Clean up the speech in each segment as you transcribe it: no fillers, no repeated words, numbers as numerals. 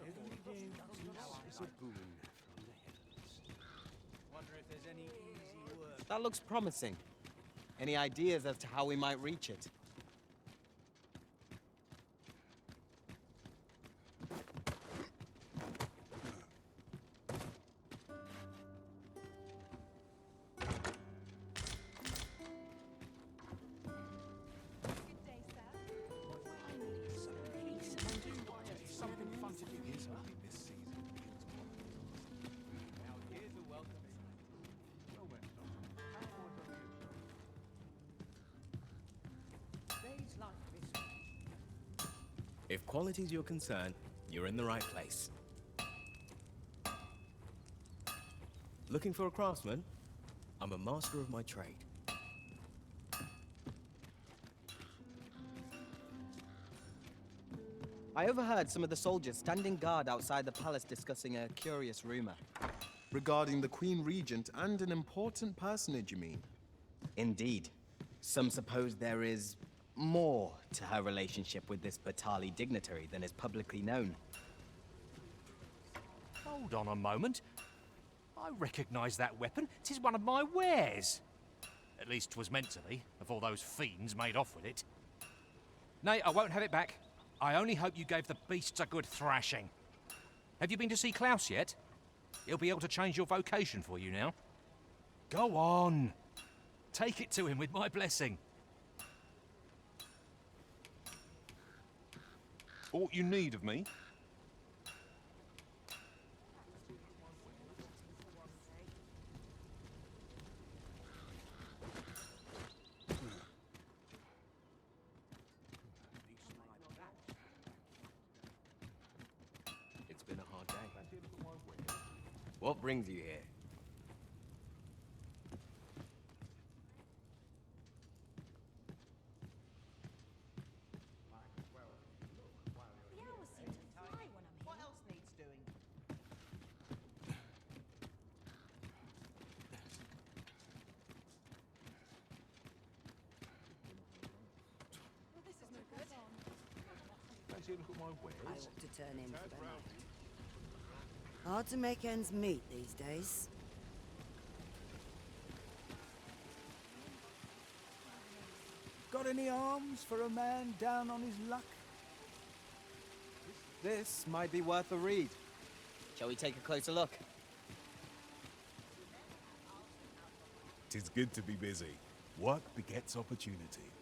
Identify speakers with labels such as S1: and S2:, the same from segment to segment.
S1: It's a boon from the heavens.
S2: Wonder if there's any easy work.
S3: That looks promising. Any ideas as to how we might reach it?
S1: Something fun to do is hoping this season.
S2: Now here's a welcome.
S1: Well met, Doctor. How are you?
S2: Days like this.
S4: If quality's your concern, you're in the right place. Looking for a craftsman? I'm a master of my trade.
S3: I overheard some of the soldiers standing guard outside the palace discussing a curious rumor.
S5: Regarding the Queen Regent and an important personage, you mean?
S3: Indeed. Some suppose there is more to her relationship with this Batali dignitary than is publicly known.
S6: Hold on a moment. I recognise that weapon. 'Tis one of my wares. At least 'twas meant to be, before those fiends made off with it. Nay, I won't have it back. I only hope you gave the beasts a good thrashing. Have you been to see Klaus yet? He'll be able to change your vocation for you now. Go on. Take it to him with my blessing.
S7: Aught you need of me?
S4: It's been a hard day. What brings you here?
S8: The hours seem to fly when I'm here.
S2: What else needs doing?
S8: Well, this is no good.
S7: Fancy a look at my
S9: I
S7: wares?
S9: ought to turn in for the night. Hard to make ends meet these days.
S2: Got any arms for a man down on his luck?
S3: This might be worth a read. Shall we take a closer look?
S7: 'Tis good to be busy. Work begets opportunity.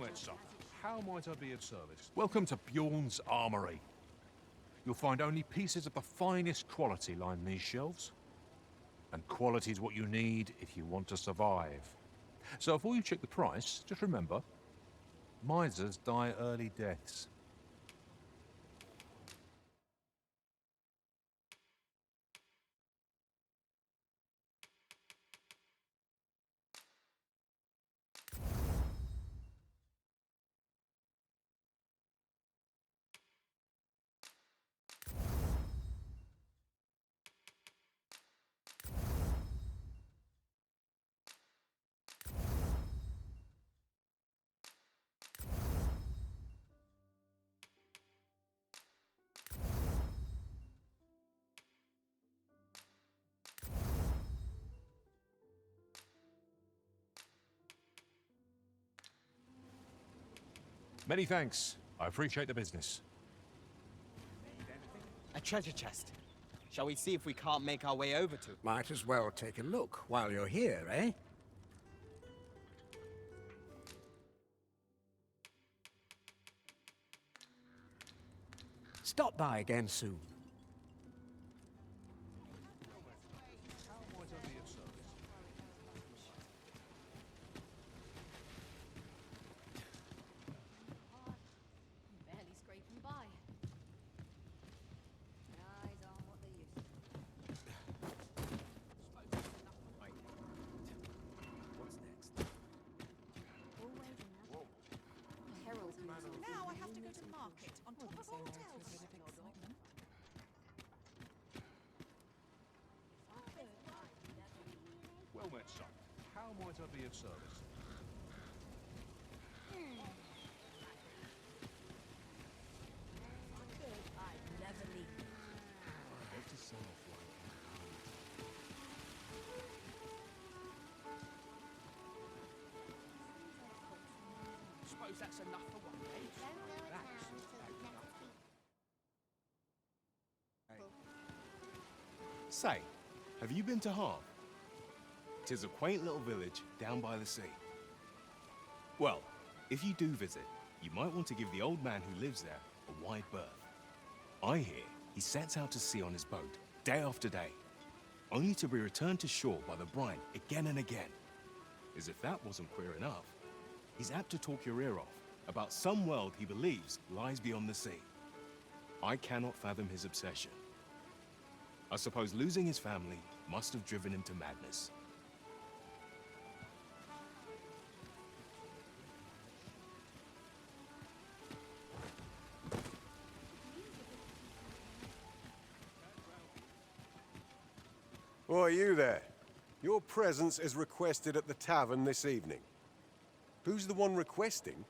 S1: met, son. How might I be of service? Welcome to Bjorn's Armory. You'll find only pieces of the finest quality line these shelves. And quality is what you need if you want to survive. So before you check the price, just remember, misers die early deaths. Many thanks. I appreciate the business.
S3: A treasure chest. Shall we see if we can't make our way over to it?
S2: Might as well take a look while you're here, eh? Stop by again soon.
S8: Barely scraping by.
S9: Eyes on what they used to.
S3: What's next?
S8: Always enough. Herald's music.
S10: Now I have to go to market on top of all else.
S1: Well met, son. How might I be of service?
S8: I'd never leave.
S10: Suppose that's enough for one day.
S4: Say, have you been to Harv? 'Tis a quaint little village down by the sea. Well, if you do visit, you might want to give the old man who lives there a wide berth. I hear he sets out to sea on his boat, day after day, only to be returned to shore by the brine again and again. As if that wasn't queer enough, he's apt to talk your ear off about some world he believes lies beyond the sea. I cannot fathom his obsession. I suppose losing his family must have driven him to madness.
S11: Why, you there. Your presence is requested at the tavern this evening. Who's the one requesting?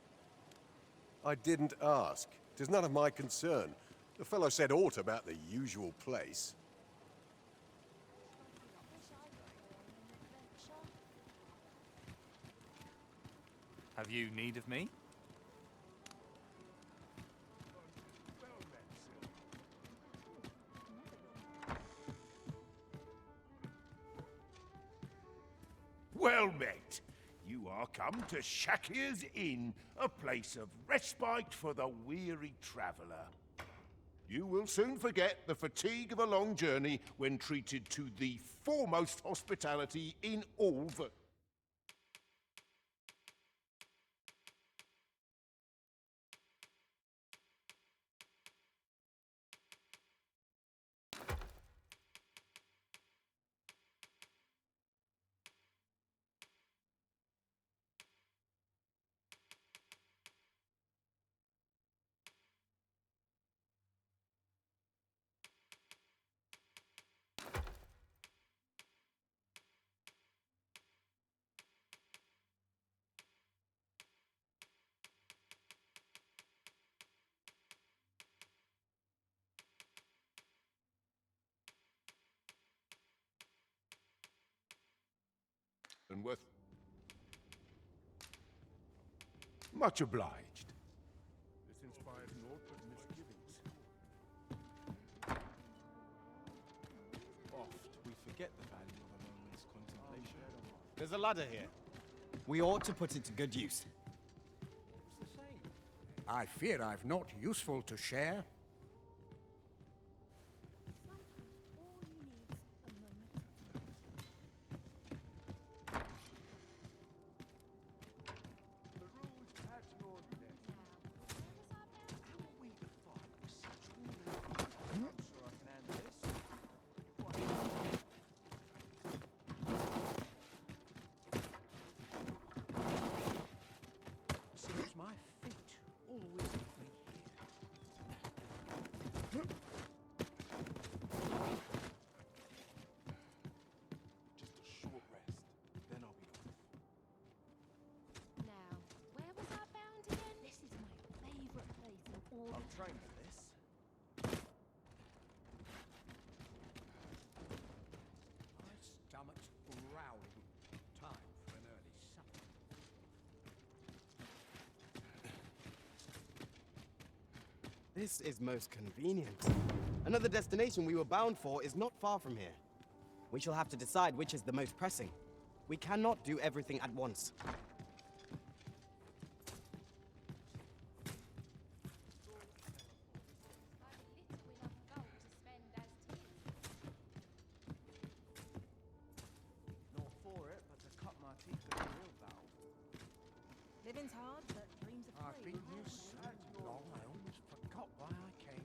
S11: I didn't ask. 'Tis none of my concern. The fellow said aught about the usual place.
S12: Have you need of me?
S13: Well met. You are come to Shakir's Inn, a place of respite for the weary traveller. You will soon forget the fatigue of a long journey when treated to the foremost hospitality in all the... and worth... Much obliged.
S1: This inspires naught but misgivings.
S5: Oft we forget the value of a moment's contemplation.
S3: There's a ladder here. We ought to put it to good use.
S2: I fear I've naught useful to share.
S10: Seems my fate always leads me here.
S4: Just a short rest, then I'll be off.
S8: Now, where was I bound again? This is my favourite place in all
S10: I'm
S8: the
S10: trained for this.
S2: My stomach's growling. Time for an early supper.
S3: This is most convenient. Another destination we were bound for is not far from here. We shall have to decide which is the most pressing. We cannot do everything at once.
S10: Not for it, but to cut my teeth with a real bow.
S8: Living's hard, but dreams are
S2: I've
S8: free.
S2: been here so long I almost forgot why I came.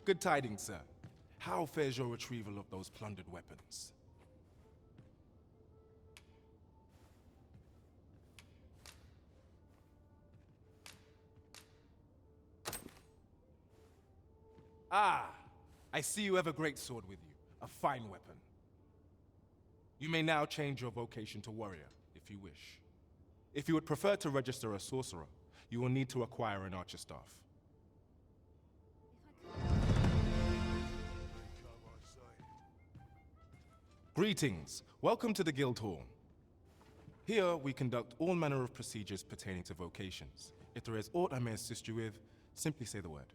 S4: Good tidings, sir. How fares your retrieval of those plundered weapons? Ah, I see you have a great sword with you, a fine weapon. You may now change your vocation to warrior, if you wish. If you would prefer to register a sorcerer, you will need to acquire an archer staff. Greetings. Welcome to the Guild Hall. Here, we conduct all manner of procedures pertaining to vocations. If there is aught I may assist you with, simply say the word.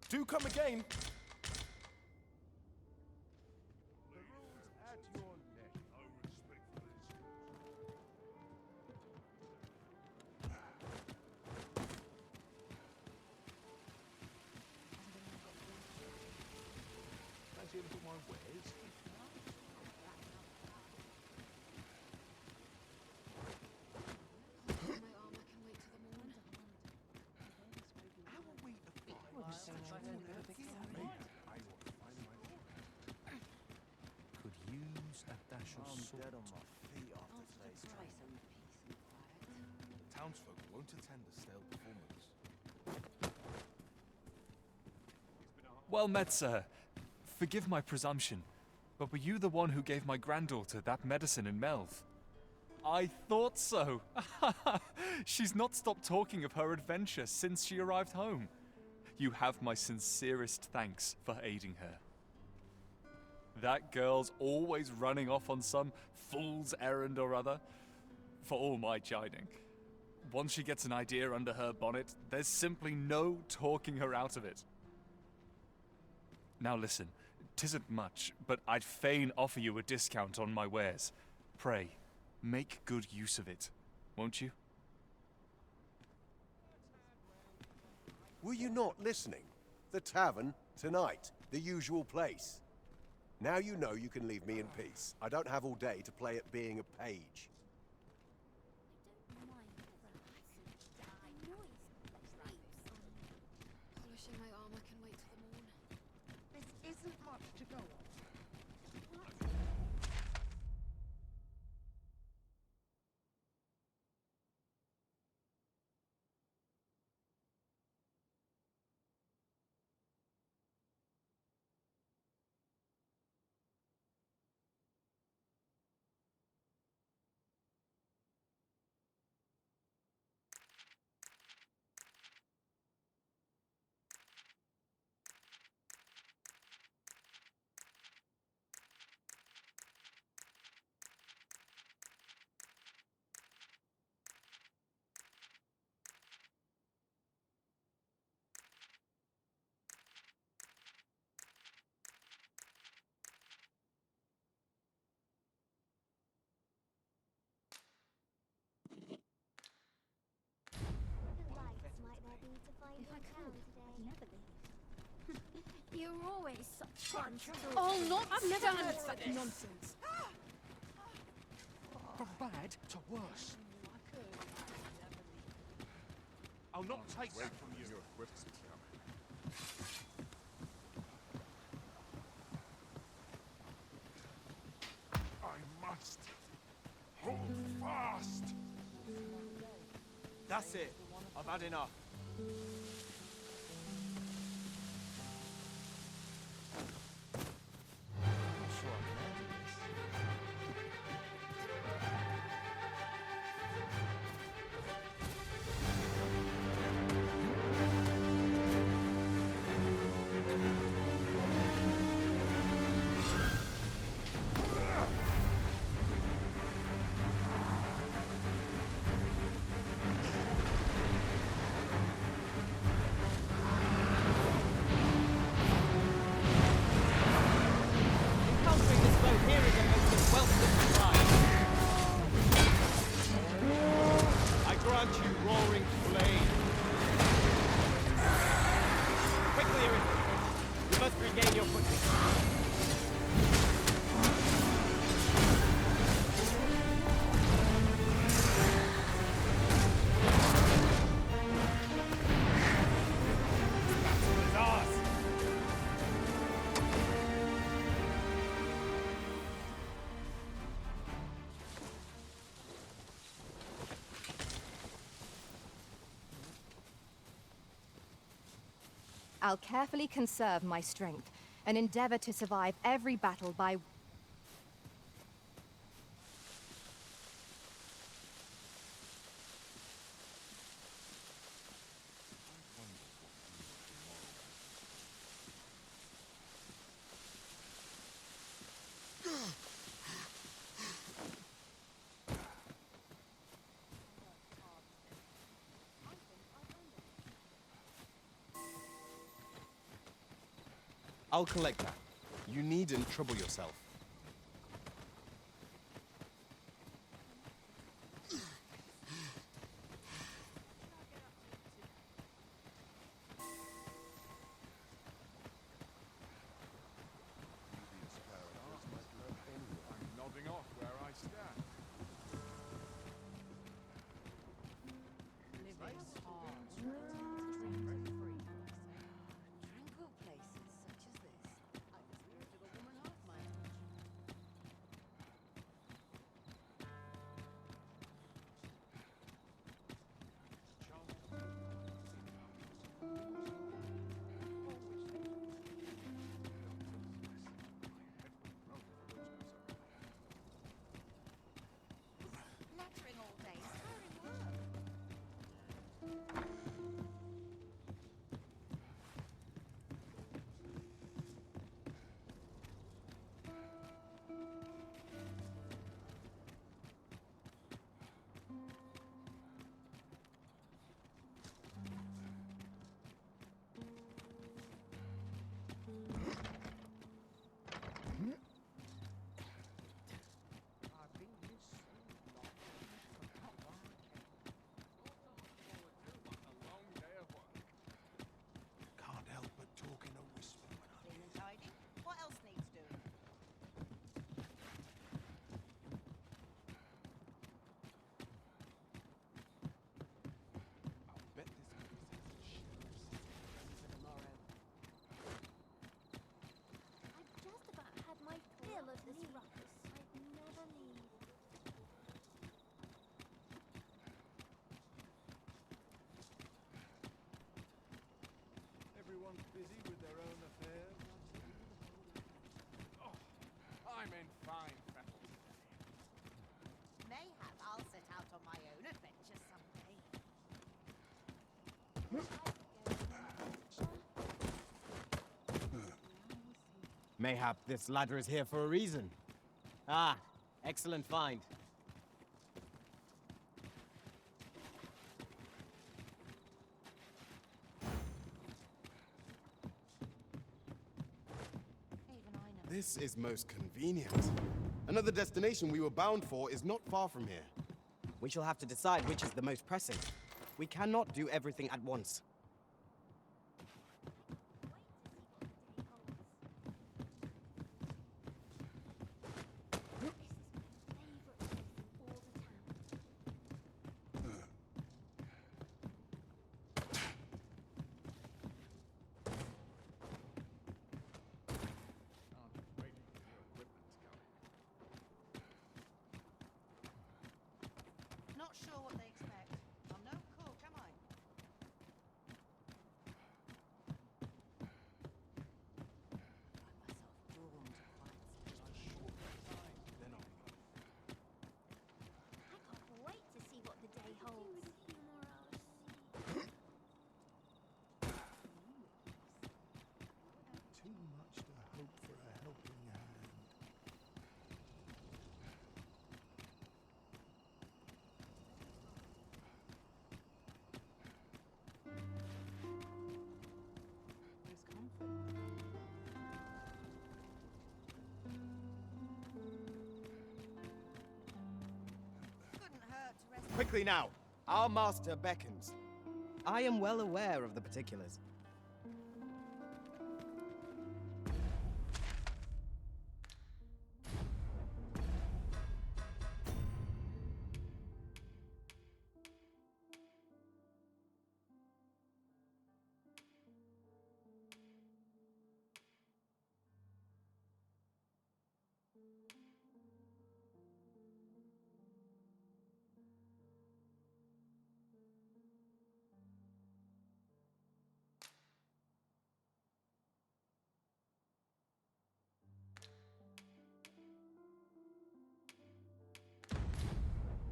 S5: Do come again.
S13: The rules at your neck. No respect for this.
S1: Fancy a look at my wares? Could use a dash of salt.
S14: Dead on my feet after today's training. The townsfolk won't attend a stale performance.
S15: Well met, sir. Forgive my presumption, but were you the one who gave my granddaughter that medicine in Melv? I thought so. She's not stopped talking of her adventure since she arrived home. You have my sincerest thanks for aiding her. That girl's always running off on some fool's errand or other, for all my chiding. Once she gets an idea under her bonnet, there's simply no talking her out of it. Now listen, 'tisn't much, but I'd fain offer you a discount on my wares. Pray, make good use of it, won't you?
S11: Were you not listening? The tavern, tonight, the usual place. Now you know you can leave me in peace. I don't have all day to play at being a page.
S8: Polishing my armor can wait till the morn.
S2: This isn't much to go on.
S8: You're always such fun.
S10: Oh, not
S8: I've never
S10: stand
S8: heard
S10: for
S8: such
S10: this.
S8: nonsense.
S1: From bad to worse. I'll not take that from you.
S13: I must hold fast.
S3: That's it. I've had enough.
S16: I'll carefully conserve my strength and endeavor to survive every battle by...
S3: I'll collect that. You needn't trouble yourself.
S14: I'm nodding off where I stand.
S9: Living's hard. Tranquil places such as this. Like the spirit of a woman half my age.
S8: Nattering all day, tiring work.
S2: I've been here so long, I forgot why I came.
S14: A long day of work.
S2: Can't help but talk in a whisper when I'm
S9: Clean and tidy. What else needs doing?
S14: I'll bet this place has a sheriff's
S9: For tomorrow.
S8: I've just about had my fill of this ruckus. I'd never leave.
S14: Everyone's busy with their own affairs. Oh, I'm in fine fettle today.
S9: Mayhap I'll set out on my own adventure someday.
S3: Mayhap this ladder is here for a reason. Ah, excellent find.
S8: Even I know.
S3: This is most convenient. Another destination we were bound for is not far from here. We shall have to decide which is the most pressing. We cannot do everything at once.
S9: Not sure what they expect. I'm no cook, am I? Find myself drawn to fights.
S14: Then I'll be off.
S8: I can't wait to see what the day holds.
S2: too much to hope for a helping hand.
S9: There's comfort. Couldn't hurt to rest.
S3: Quickly now! Our master beckons. I am well aware of the particulars.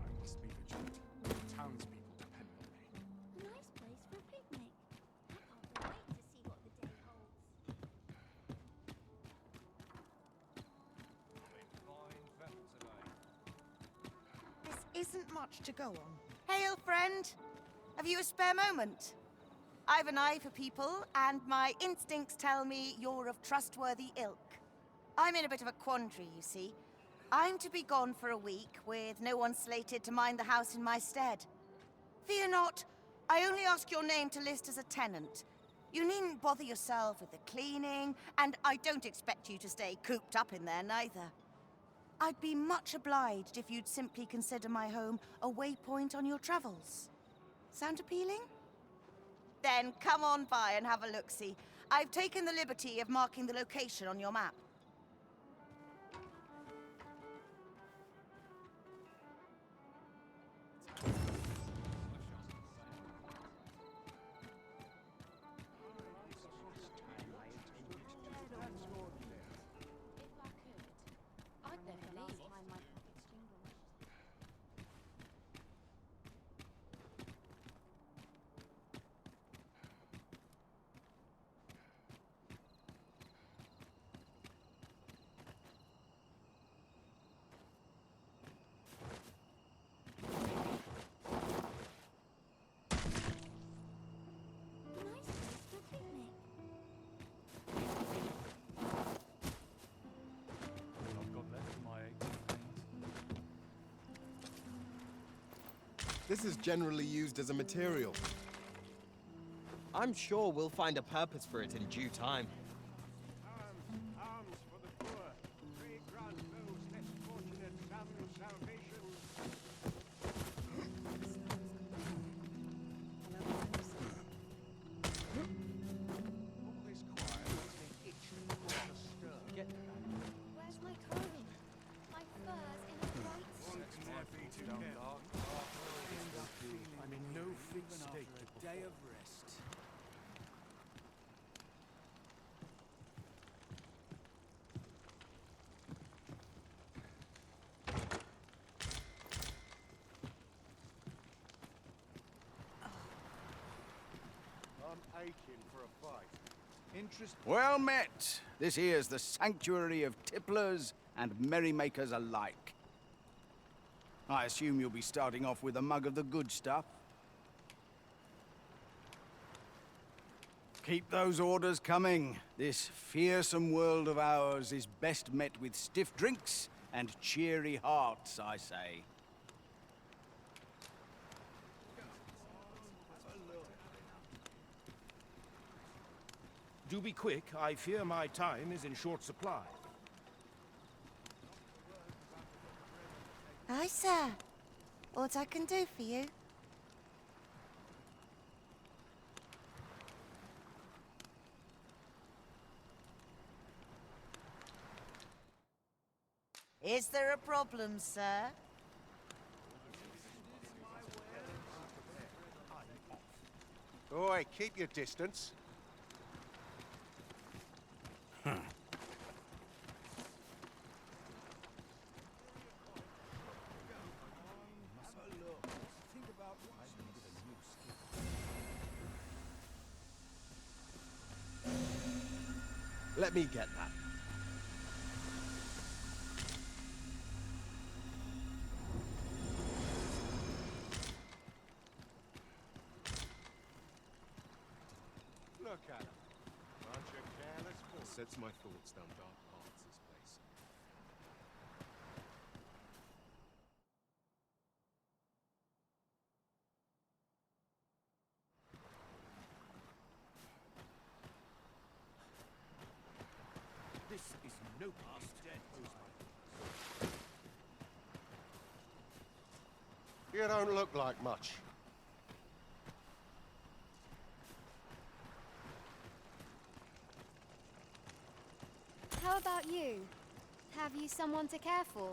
S14: I must be vigilant. The townspeople depend on me.
S8: Nice place for a picnic. I can't wait to see what the day holds.
S14: I'm in fine fettle today.
S9: This isn't much to go on. Hail, friend! Have you a spare moment? I've an eye for people, and my instincts tell me you're of trustworthy ilk. I'm in a bit of a quandary, you see. I'm to be gone for a week, with no one slated to mind the house in my stead. Fear not, I only ask your name to list as a tenant. You needn't bother yourself with the cleaning, and I don't expect you to stay cooped up in there, neither. I'd be much obliged if you'd simply consider my home a waypoint on your travels. Sound appealing? Then come on by and have a look-see. I've taken the liberty of marking the location on your map.
S5: This is generally used as a material.
S3: I'm sure we'll find a purpose for it in due time.
S13: Arms for the poor. Pray grant those less fortunate some salvation. All this quiet makes me itch and want to stir. Get
S8: Where's my comb? My fur's in a bright state.
S2: I'm in no fit state for a day of rest.
S13: I'm aching for a fight.
S2: Well met. This here's the sanctuary of tipplers and merrymakers alike. I assume you'll be starting off with a mug of the good stuff. Keep those orders coming. This fearsome world of ours is best met with stiff drinks and cheery hearts, I say.
S13: Do be quick. I fear my time is in short supply.
S9: Aye, sir. What I can do for you? Is there a problem, sir?
S11: Oi, keep your distance.
S3: Let me get that.
S11: Look at him. Bunch of careless fools.
S4: Sets my thoughts down dark paths, this place.
S13: This is no past dead.
S11: You don't look like much.
S8: How about you? Have you someone to care for?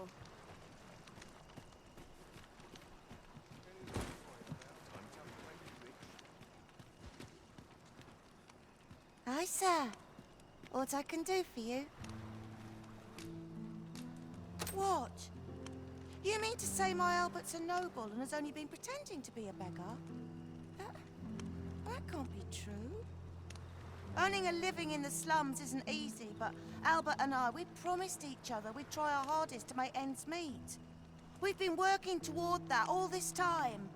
S9: Aye, sir. What I can do for you? What? You mean to say my Albert's a noble and has only been pretending to be a beggar? That can't be true. Earning a living in the slums isn't easy, but Albert and I, we promised each other we'd try our hardest to make ends meet. We've been working toward that all this time.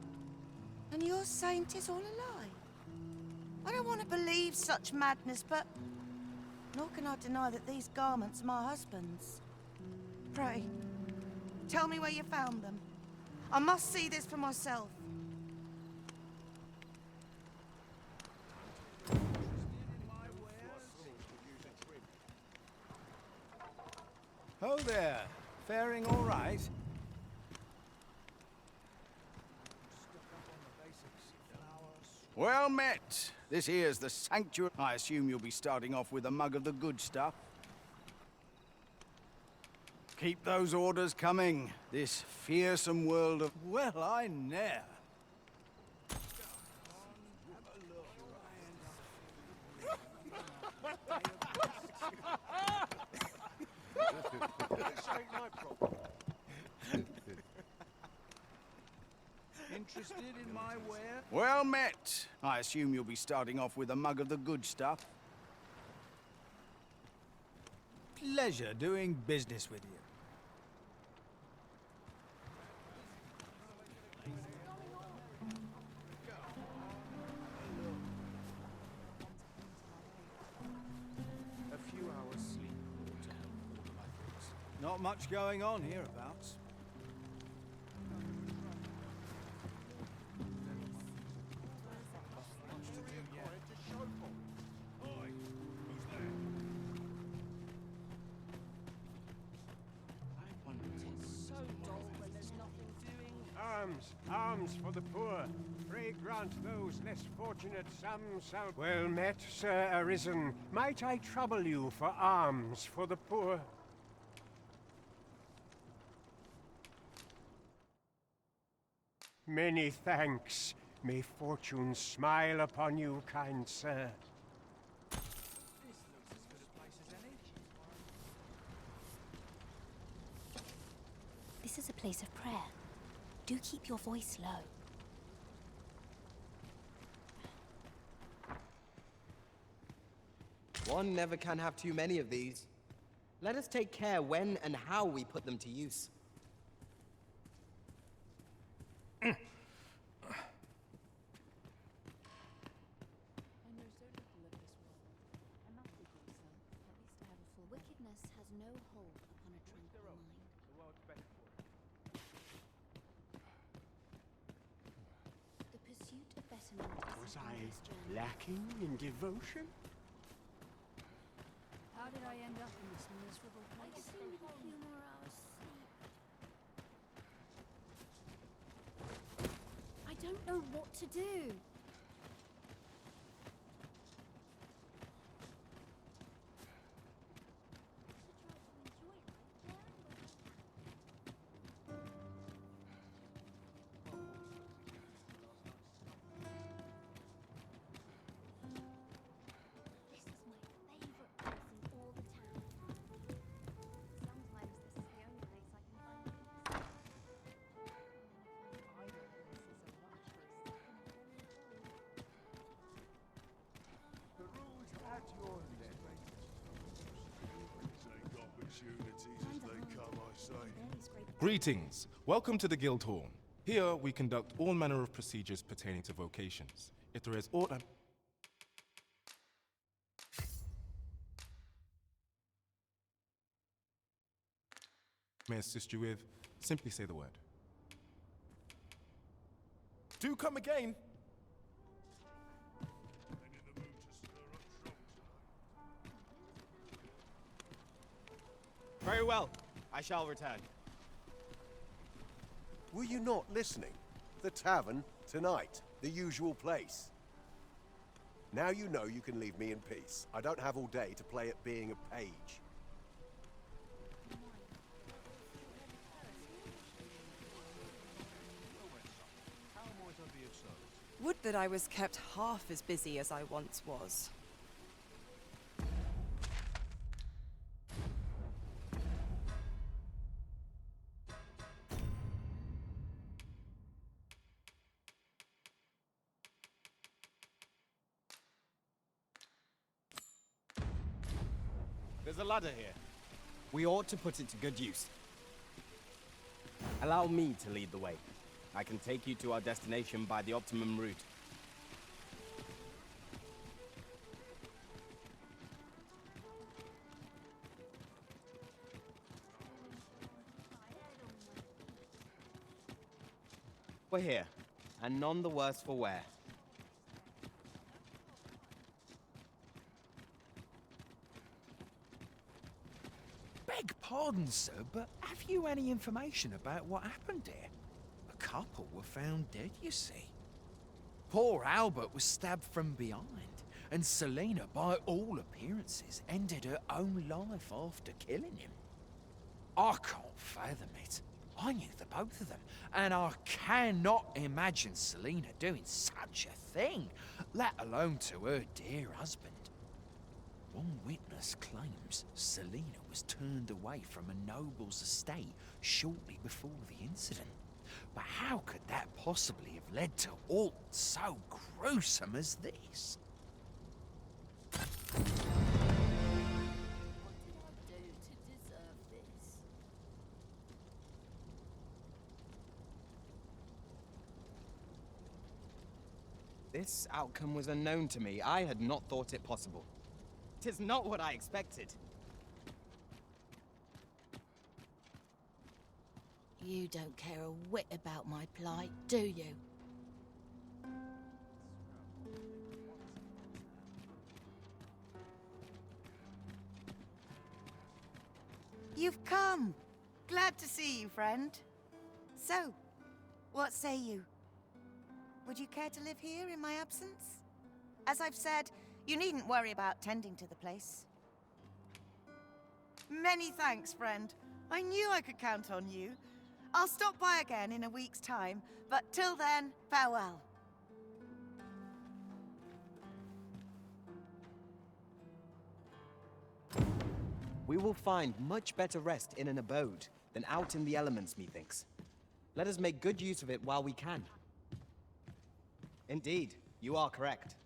S9: And you're saying 'tis all a lie? I don't want to believe such madness, but nor can I deny that these garments are my husband's. Pray, tell me where you found them. I must see this for myself.
S2: Oh there, faring all right? Well met. This here's the sanctuary. I assume you'll be starting off with a mug of the good stuff. Keep those orders coming. This fearsome world of... Well, I ne'er.
S10: Interested in my ware?
S2: Well met. I assume you'll be starting off with a mug of the good stuff.
S10: Pleasure doing business with you.
S2: A few hours sleep ought to help order my thoughts. Not much going on hereabouts.
S17: Alms for the poor. Pray grant those less fortunate some sal... Well met, Sir Arisen. Might I trouble you for alms for the poor? Many thanks. May fortune smile upon you, kind sir.
S8: This is a place of prayer. Do keep your voice low.
S3: One never can have too many of these. Let us take care when and how we put them to use.
S8: Wickedness has no hold upon a tranquil mind. The pursuit of betterment is
S17: Was
S8: an
S17: I
S8: endless journey.
S17: lacking in devotion?
S8: How did I end up in this miserable place? I could do with a few more hours sleep. I don't know what to do.
S18: Greetings. Welcome to the Guildhall. Here we conduct all manner of procedures pertaining to vocations. If there is aught may assist you with, simply say the word. Do come again.
S3: Very well. I shall return.
S11: Were you not listening? The tavern, tonight. The usual place. Now you know you can leave me in peace. I don't have all day to play at being a page.
S19: Would that I was kept half as busy as I once was.
S3: There's a ladder here. We ought to put it to good use. Allow me to lead the way. I can take you to our destination by the optimum route. We're here, and none the worse for wear.
S20: Beg pardon, sir, but have you any information about what happened there? A couple were found dead, you see. Poor Albert was stabbed from behind, and Selena, by all appearances, ended her own life after killing him. I can't fathom it. I knew the both of them, and I cannot imagine Selena doing such a thing, let alone to her dear husband. One witness claims Selena was turned away from a noble's estate shortly before the incident. But how could that possibly have led to aught so gruesome as this?
S8: What did I do to deserve this?
S3: This outcome was unknown to me. I had not thought it possible. 'Tis not what I expected.
S8: You don't care a whit about my plight, do you?
S9: You've come. Glad to see you, friend. So, what say you? Would you care to live here in my absence? As I've said, you needn't worry about tending to the place. Many thanks, friend. I knew I could count on you. I'll stop by again in a week's time, but till then, farewell.
S3: We will find much better rest in an abode than out in the elements, methinks. Let us make good use of it while we can. Indeed, you are correct.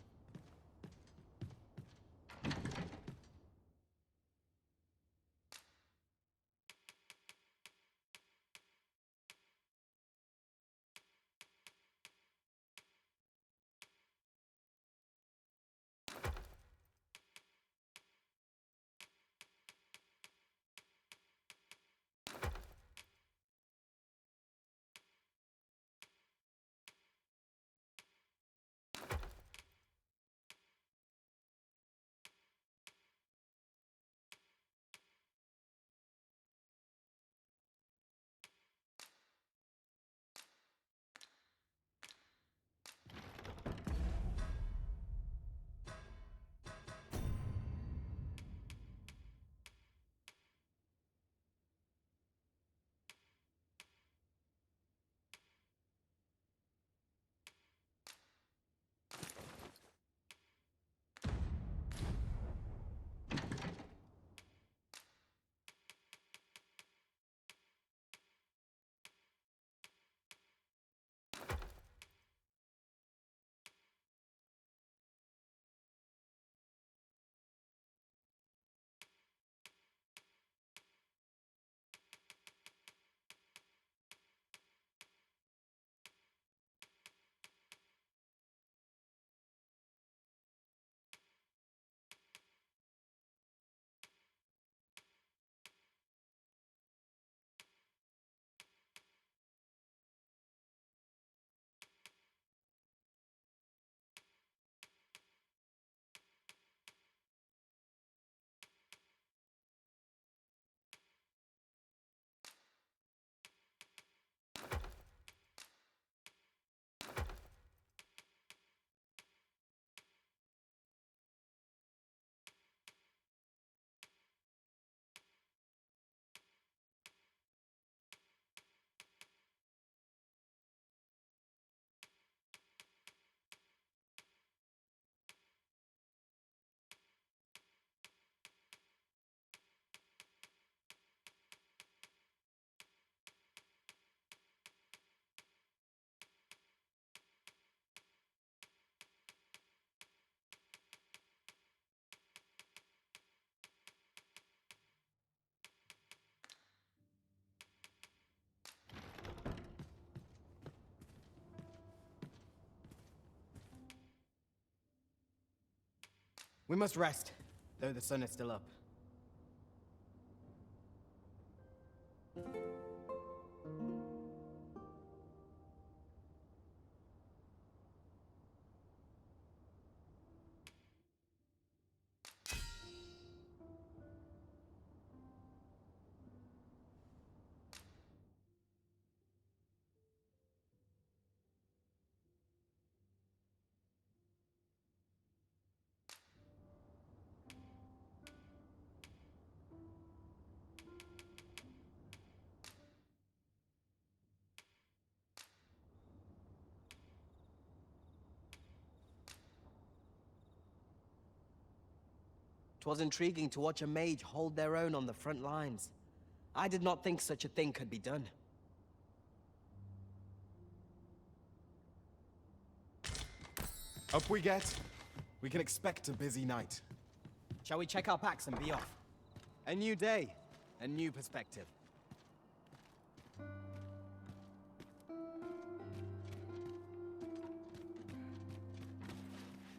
S3: We must rest, though the sun is still up. 'Twas intriguing to watch a mage hold their own on the front lines. I did not think such a thing could be done.
S18: Up we get. We can expect a busy night.
S3: Shall we check our packs and be off? A new day, a new perspective.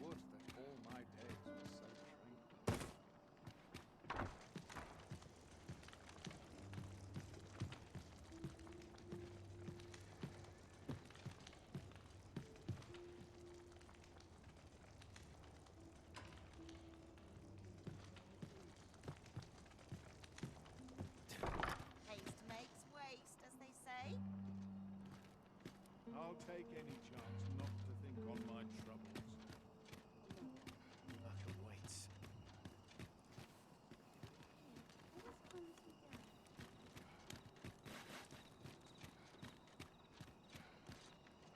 S2: Would that all my days were so tranquil.
S9: Haste makes waste, as they say.
S13: I'll take any chance not to think on my troubles.
S3: I can wait.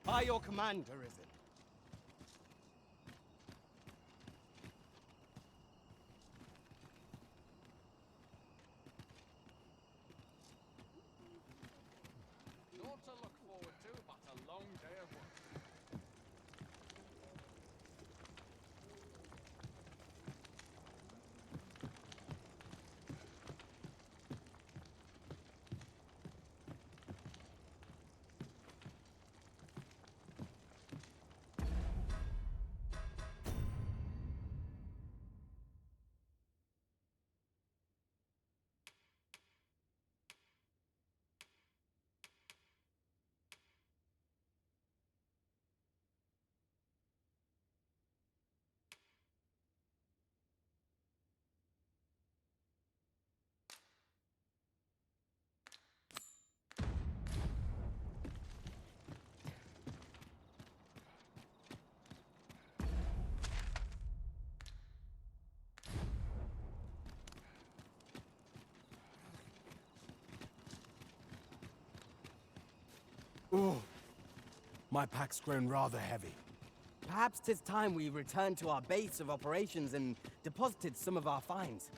S3: By your command, Arisen.
S10: Naught to look forward to, but a long day of work.
S18: Ooh, my pack's grown rather heavy.
S3: Perhaps 'tis time we returned to our base of operations and deposited some of our finds.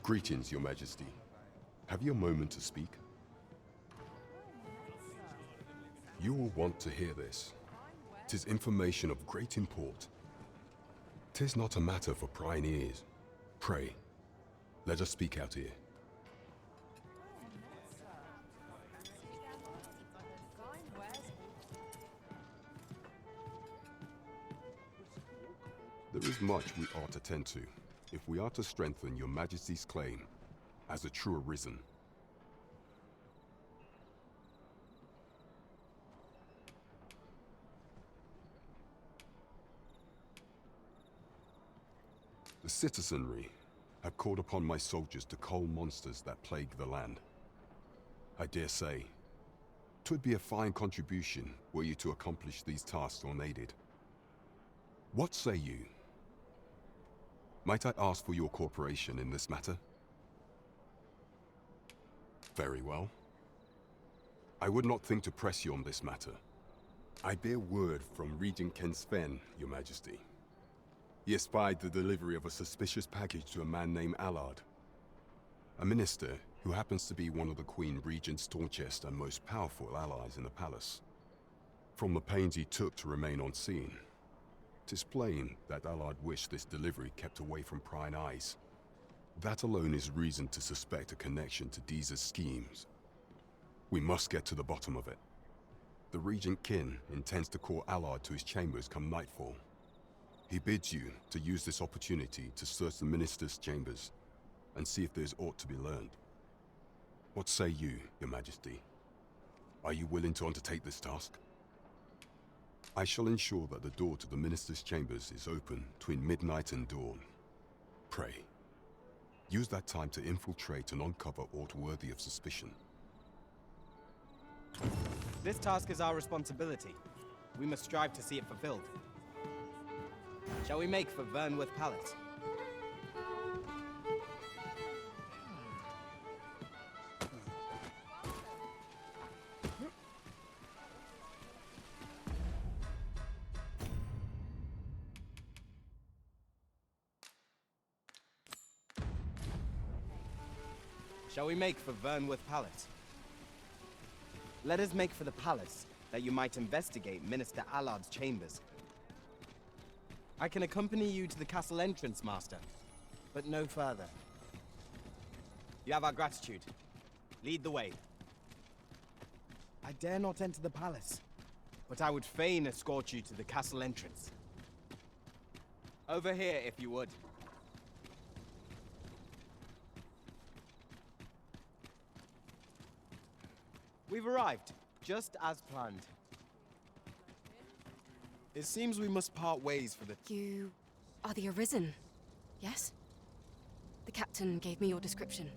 S21: Greetings, Your Majesty. Have you a moment to speak? You will want to hear this. 'Tis information of great import. 'Tis not a matter for prying ears. Pray, let us speak out here. There is much we ought to tend to, if we are to strengthen Your Majesty's claim as a true Arisen. The citizenry have called upon my soldiers to cull monsters that plague the land. I dare say, 'twould be a fine contribution were you to accomplish these tasks unaided. What say you? Might I ask for your cooperation in this matter? Very well. I would not think to press you on this matter. I bear word from Regent Ken Sven, Your Majesty. He espied the delivery of a suspicious package to a man named Allard, a minister who happens to be one of the Queen Regent's staunchest and most powerful allies in the palace. From the pains he took to remain on scene, 'tis plain that Allard wished this delivery kept away from prying eyes. That alone is reason to suspect a connection to Deeza's schemes. We must get to the bottom of it. The Regent Kin intends to call Allard to his chambers come nightfall. He bids you to use this opportunity to search the minister's chambers and see if there's aught to be learned. What say you, Your Majesty? Are you willing to undertake this task? I shall ensure that the door to the minister's chambers is open between midnight and dawn. Pray, use that time to infiltrate and uncover aught worthy of suspicion.
S3: This task is our responsibility. We must strive to see it fulfilled. Shall we make for Vernworth Palace? Shall we make for Vernworth Palace? Let us make for the palace, that you might investigate Minister Allard's chambers. I can accompany you to the castle entrance, Master, but no further. You have our gratitude. Lead the way. I dare not enter the palace, but I would fain escort you to the castle entrance. Over here, if you would. We've arrived, just as planned.
S5: It seems we must part ways for the...
S6: You are the Arisen, yes? The captain gave me your description.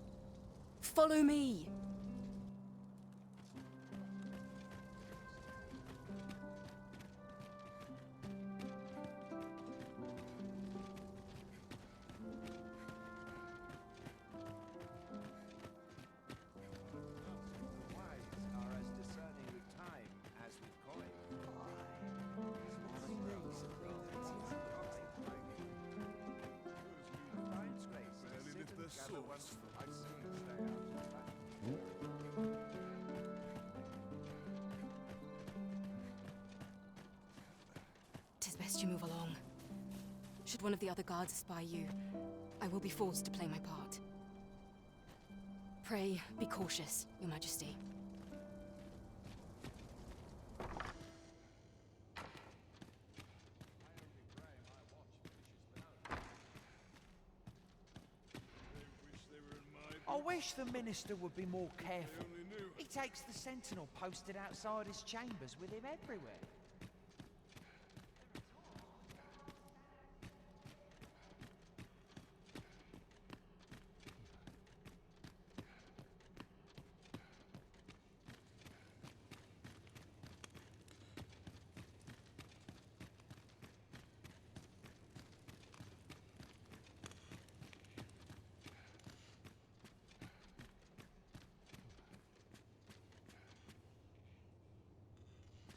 S6: Follow me! Tis best you move along. Should one of the other guards spy you, I will be forced to play my part. Pray, be cautious, Your Majesty.
S20: I wish the minister would be more careful. He takes the sentinel posted outside his chambers with him everywhere.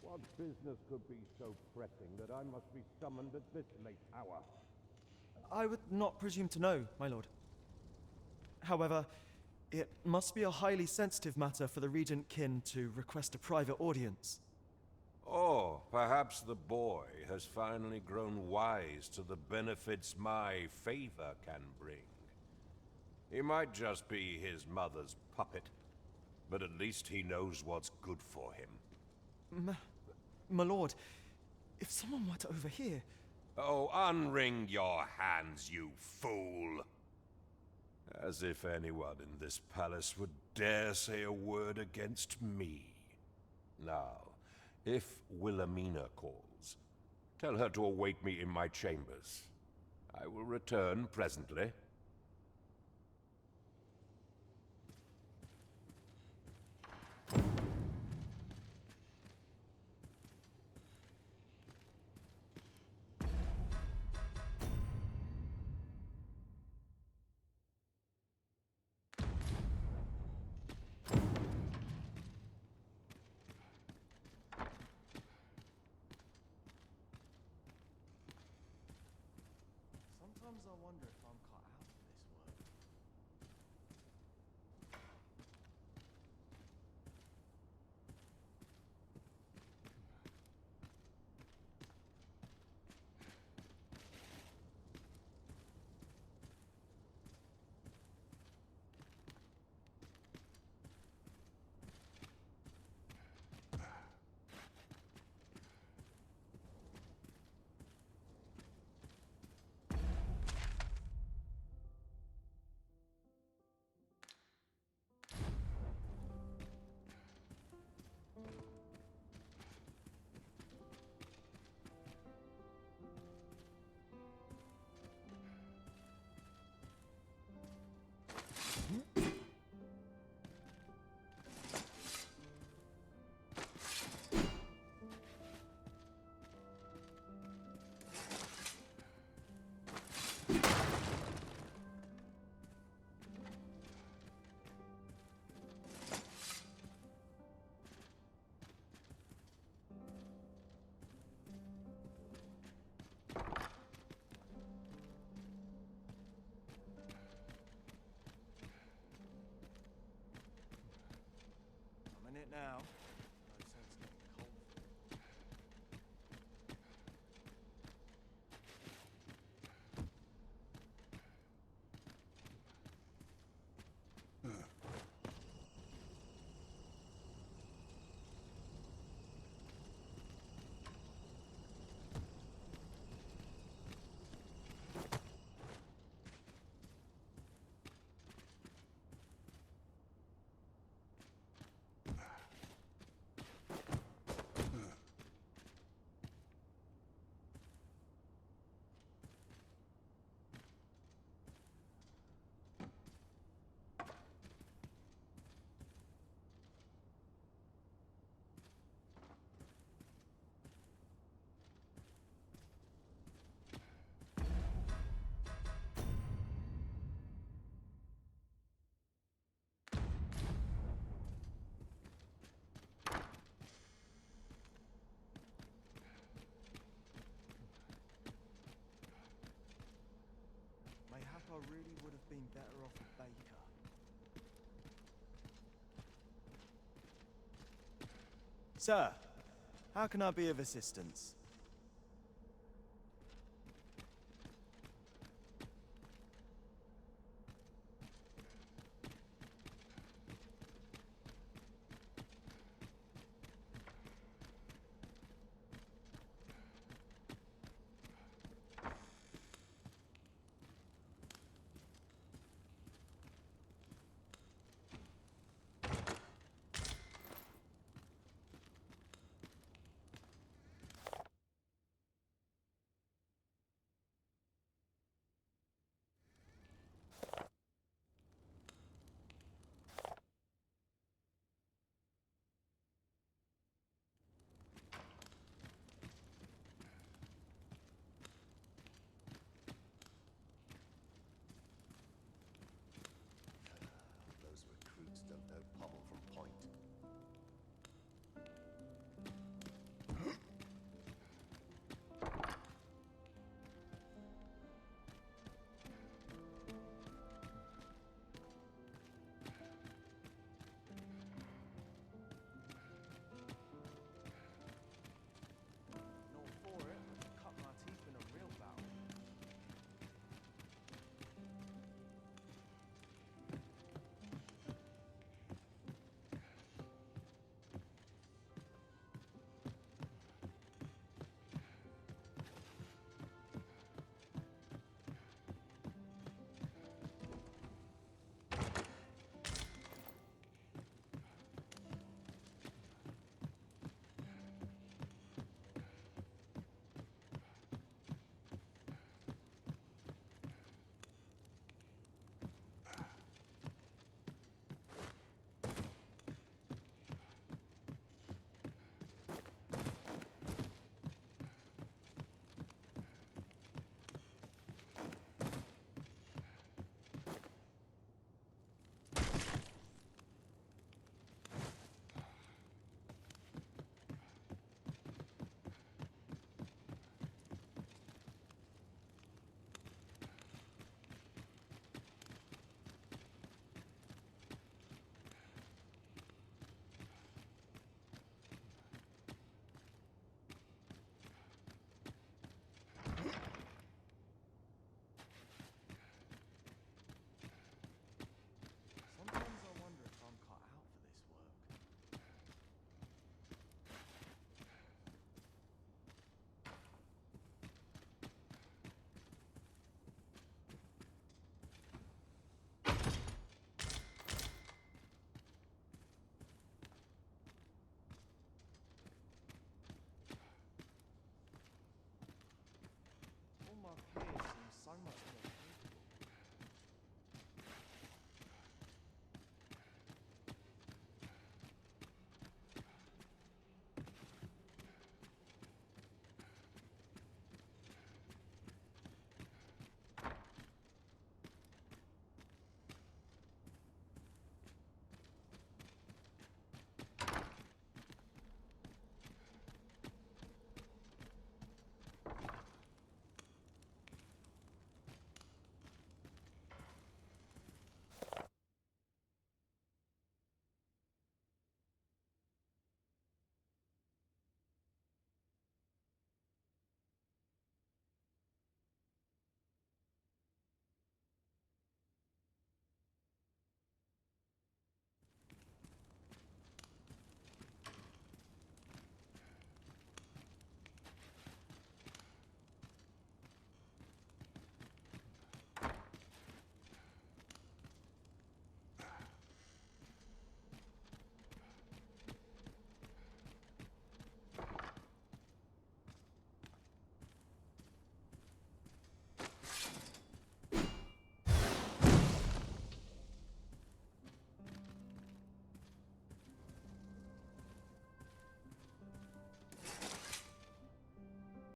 S13: What business could be so pressing that I must be summoned at this late hour?
S22: I would not presume to know, my lord. However, it must be a highly sensitive matter for the Regent Kin to request a private audience.
S23: Or perhaps the boy has finally grown wise to the benefits my favor can bring. He might just be his mother's puppet, but at least he knows what's good for him.
S22: My lord, if someone were to overhear...
S23: Oh, unwring your hands, you fool! As if anyone in this palace would dare say a word against me. Now, if Wilhelmina calls, tell her to await me in my chambers. I will return presently.
S22: Sometimes I wonder if I'm cut out for this work. I really would have been better off a baker. Sir, how can I be of assistance?
S7: Those recruits don't know pommel from point.
S20: Not for it, I cut my teeth in a real battle. Sometimes I wonder if I'm cut out for this work. All my peers seem so much